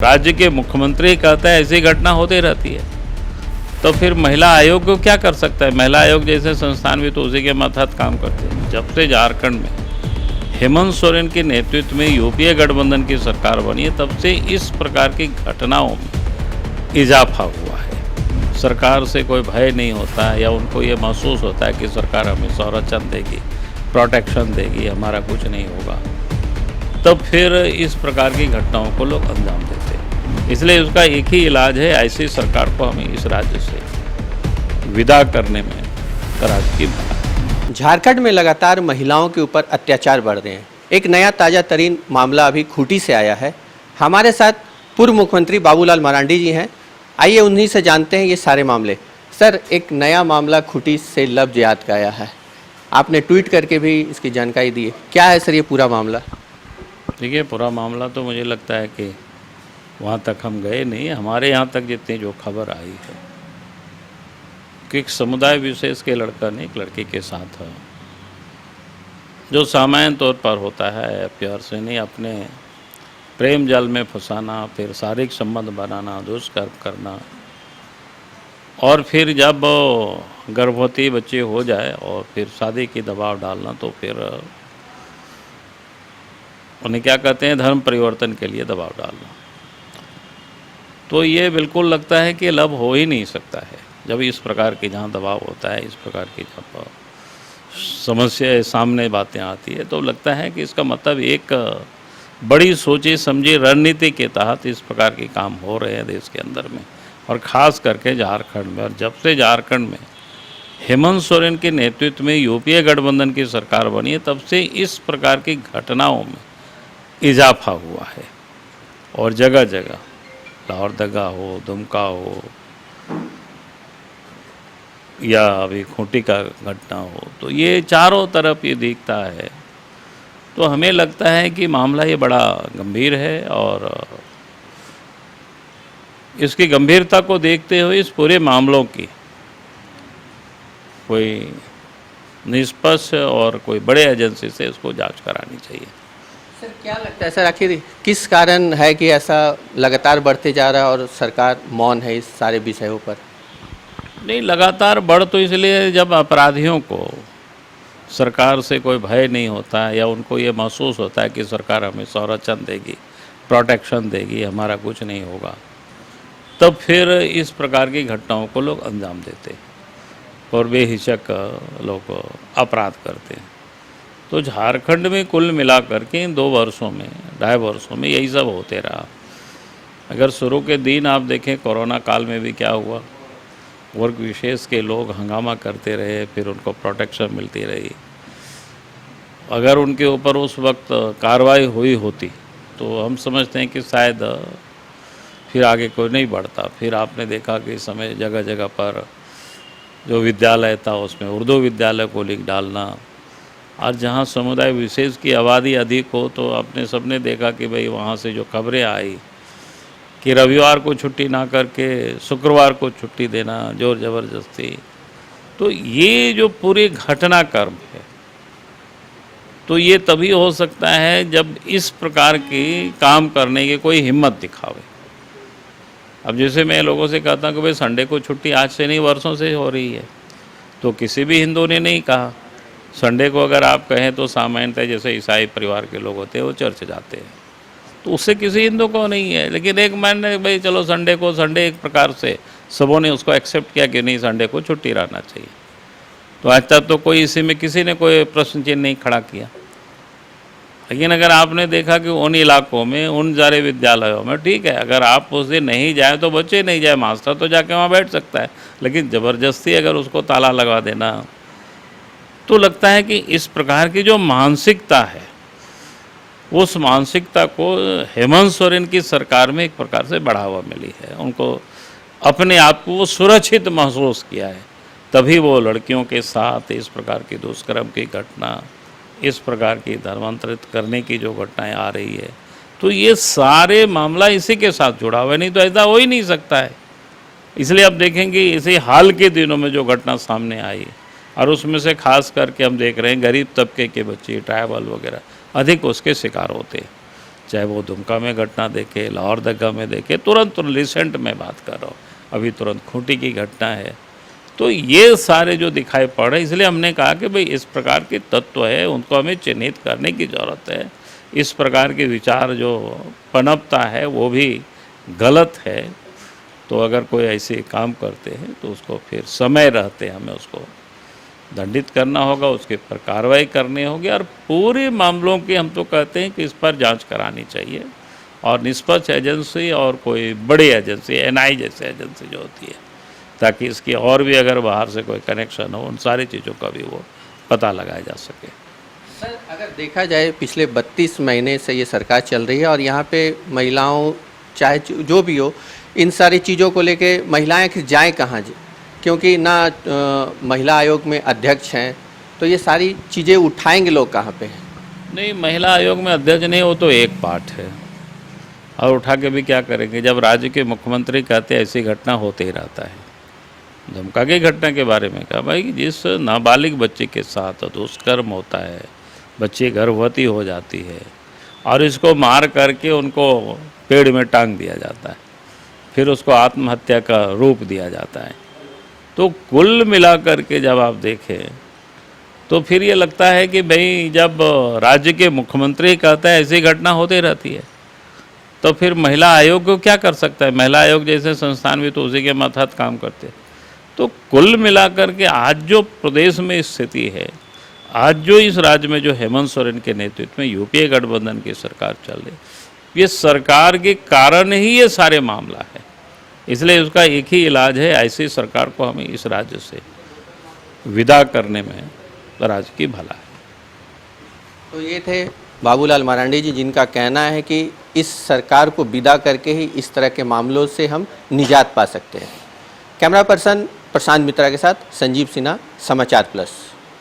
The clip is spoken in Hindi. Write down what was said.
राज्य के मुख्यमंत्री कहता है ऐसी घटना होती रहती है, तो फिर महिला आयोग को क्या कर सकता है? महिला आयोग जैसे संस्थान भी तो उसी के मातहत काम करते हैं। जब से झारखंड में हेमंत सोरेन के नेतृत्व में यूपीए गठबंधन की सरकार बनी है, तब से इस प्रकार की घटनाओं में इजाफा हुआ है। सरकार से कोई भय नहीं होता है या उनको ये महसूस होता है कि सरकार हमें संरक्षण देगी, प्रोटेक्शन देगी, हमारा कुछ नहीं होगा, तब फिर इस प्रकार की घटनाओं को लोग अंजाम देते हैं। इसलिए उसका एक ही इलाज है, ऐसी सरकार को हमें इस राज्य से विदा करने में राज्य की भलाई। झारखंड में लगातार महिलाओं के ऊपर अत्याचार बढ़ रहे हैं। एक नया ताज़ा तरीन मामला अभी खूंटी से आया है। हमारे साथ पूर्व मुख्यमंत्री बाबूलाल मरांडी जी हैं। आइए उन्हीं से जानते हैं ये सारे मामले। सर, एक नया मामला खूंटी से लव जिहाद का आया है, आपने ट्वीट करके भी इसकी जानकारी दी है। क्या है सर ये पूरा मामला? देखिए, पूरा मामला तो मुझे लगता है कि वहाँ तक हम गए नहीं। हमारे यहाँ तक जितनी जो खबर आई है कि एक समुदाय विशेष के लड़का ने एक लड़की के साथ जो सामान्य तौर पर होता है, प्यार से नहीं, अपने प्रेम जाल में फंसाना, फिर शारीरिक संबंध बनाना, दुष्कर्म करना, और फिर जब गर्भवती बच्चे हो जाए और फिर शादी की दबाव डालना, तो फिर उन्हें क्या कहते हैं, धर्म परिवर्तन के लिए दबाव डालना। तो ये बिल्कुल लगता है कि लव हो ही नहीं सकता है जब इस प्रकार की जहाँ दबाव होता है, इस प्रकार की जब समस्या सामने बातें आती है, तो लगता है कि इसका मतलब एक बड़ी सोची समझी रणनीति के तहत इस प्रकार के काम हो रहे हैं देश के अंदर में, और ख़ास करके झारखंड में। और जब से झारखंड में हेमंत सोरेन के नेतृत्व में यूपीए गठबंधन की सरकार बनी है, तब से इस प्रकार की घटनाओं में इजाफा हुआ है। और जगह जगह लाहौरदगा हो, दुमका हो, या अभी खूंटी का घटना हो, तो ये चारों तरफ ये दिखता है। तो हमें लगता है कि मामला ये बड़ा गंभीर है, और इसकी गंभीरता को देखते हुए इस पूरे मामलों की कोई निष्पक्ष और कोई बड़े एजेंसी से इसको जांच करानी चाहिए। सर, क्या लगता है सर, आखिर किस कारण है कि ऐसा लगातार बढ़ते जा रहा है और सरकार मौन है इस सारे विषयों पर? नहीं, लगातार बढ़ तो इसलिए जब अपराधियों को सरकार से कोई भय नहीं होता है या उनको ये महसूस होता है कि सरकार हमें संरक्षण देगी, प्रोटेक्शन देगी, हमारा कुछ नहीं होगा, तब फिर इस प्रकार की घटनाओं को लोग अंजाम देते हैं और बेहिचक लोग अपराध करते हैं। तो झारखंड में कुल मिलाकर के इन 2 वर्षों में, 2.5 वर्षों में यही सब होते रहा। अगर शुरू के दिन आप देखें, कोरोना काल में भी क्या हुआ, वर्ग विशेष के लोग हंगामा करते रहे, फिर उनको प्रोटेक्शन मिलती रही। अगर उनके ऊपर उस वक्त कार्रवाई हुई होती तो हम समझते हैं कि शायद फिर आगे कोई नहीं बढ़ता। फिर आपने देखा कि इस समय जगह जगह पर जो विद्यालय था उसमें उर्दू विद्यालय को लिख डालना, और जहाँ समुदाय विशेष की आबादी अधिक हो, तो आपने सबने देखा कि भाई वहाँ से जो खबरें आई कि रविवार को छुट्टी ना करके शुक्रवार को छुट्टी देना, जोर ज़बरदस्ती। तो ये जो पूरे घटनाक्रम है, तो ये तभी हो सकता है जब इस प्रकार की काम करने की कोई हिम्मत दिखावे। अब जैसे मैं लोगों से कहता हूँ कि भाई संडे को छुट्टी आज से नहीं, वर्षों से हो रही है, तो किसी भी हिंदू ने नहीं कहा। संडे को अगर आप कहें तो सामान्यतः जैसे ईसाई परिवार के लोग होते हैं वो चर्च जाते हैं, तो उससे किसी हिंदू को नहीं है। लेकिन एक मैन ने भाई चलो संडे को, संडे एक प्रकार से सबों ने उसको एक्सेप्ट किया कि नहीं, संडे को छुट्टी रहना चाहिए। तो आज तक तो कोई इसी में किसी ने कोई प्रश्न चिन्ह नहीं खड़ा किया। लेकिन अगर आपने देखा कि उन इलाकों में, उन सारे विद्यालयों में, ठीक है, अगर आप उस दिन नहीं जाए तो बच्चे नहीं जाए, मास्टर तो जाके वहाँ बैठ सकता है, लेकिन ज़बरदस्ती अगर उसको ताला लगा देना, तो लगता है कि इस प्रकार की जो मानसिकता है, उस मानसिकता को हेमंत सोरेन की सरकार में एक प्रकार से बढ़ावा मिली है। उनको अपने आप को वो सुरक्षित महसूस किया है, तभी वो लड़कियों के साथ इस प्रकार की दुष्कर्म की घटना, इस प्रकार की धर्मांतरित करने की जो घटनाएं आ रही है, तो ये सारे मामला इसी के साथ जुड़ा हुआ है, नहीं तो ऐसा हो ही नहीं सकता है। इसलिए आप देखेंगे इसी हाल के दिनों में जो घटना सामने आई, और उसमें से खास करके हम देख रहे हैं गरीब तबके के बच्चे, ट्राइबल वगैरह अधिक उसके शिकार होते हैं। चाहे वो दुमका में घटना देखे, लाहौर दग्गा में देखे, तुरंत रिसेंट में बात कर रहा हूँ, अभी तुरंत खूंटी की घटना है। तो ये सारे जो दिखाई पड़ रहे, इसलिए हमने कहा कि भाई इस प्रकार के तत्व है उनको हमें चिन्हित करने की ज़रूरत है। इस प्रकार के विचार जो पनपता है वो भी गलत है। तो अगर कोई ऐसे काम करते हैं तो उसको फिर समय रहते हमें उसको दंडित करना होगा, उसके पर कार्रवाई करनी होगी और पूरे मामलों की हम तो कहते हैं कि इस पर जांच करानी चाहिए और निष्पक्ष एजेंसी और कोई बड़ी एजेंसी, एनआई जैसे एजेंसी जो होती है, ताकि इसकी और भी अगर बाहर से कोई कनेक्शन हो उन सारी चीज़ों का भी वो पता लगाया जा सके। सर, अगर देखा जाए पिछले 32 महीने से ये सरकार चल रही है और यहाँ पे महिलाओं चाहे जो भी हो, इन सारी चीज़ों को लेके महिलाएं आखिर जाएँ कहाँ जी? क्योंकि ना महिला आयोग में अध्यक्ष हैं, तो ये सारी चीज़ें उठाएंगे लोग कहाँ पे हैं? नहीं, महिला आयोग में अध्यक्ष नहीं, वो तो एक पार्ट है और उठा के भी क्या करेंगे जब राज्य के मुख्यमंत्री कहते हैं ऐसी घटना होते ही रहता है। दुमका की घटना के बारे में कहा भाई, जिस नाबालिग बच्चे के साथ दुष्कर्म होता है, बच्ची गर्भवती हो जाती है और इसको मार करके उनको पेड़ में टांग दिया जाता है, फिर उसको आत्महत्या का रूप दिया जाता है। तो कुल मिलाकर के जब आप देखें तो फिर ये लगता है कि भाई जब राज्य के मुख्यमंत्री कहता है ऐसी घटना होती रहती है तो फिर महिला आयोग को क्या कर सकता है? महिला आयोग जैसे संस्थान भी तो उसी के मातहत काम करते हैं। तो कुल मिलाकर के आज जो प्रदेश में स्थिति है, आज जो इस राज्य में जो हेमंत सोरेन के नेतृत्व में यूपीए गठबंधन की सरकार चल रही, ये सरकार के कारण ही ये सारे मामला है। इसलिए उसका एक ही इलाज है, ऐसी सरकार को हमें इस राज्य से विदा करने में राज्य की भला है। तो ये थे बाबूलाल मरांडी जी, जिनका कहना है कि इस सरकार को विदा करके ही इस तरह के मामलों से हम निजात पा सकते हैं। कैमरा पर्सन प्रशांत मित्रा के साथ संजीव सिन्हा, समाचार प्लस।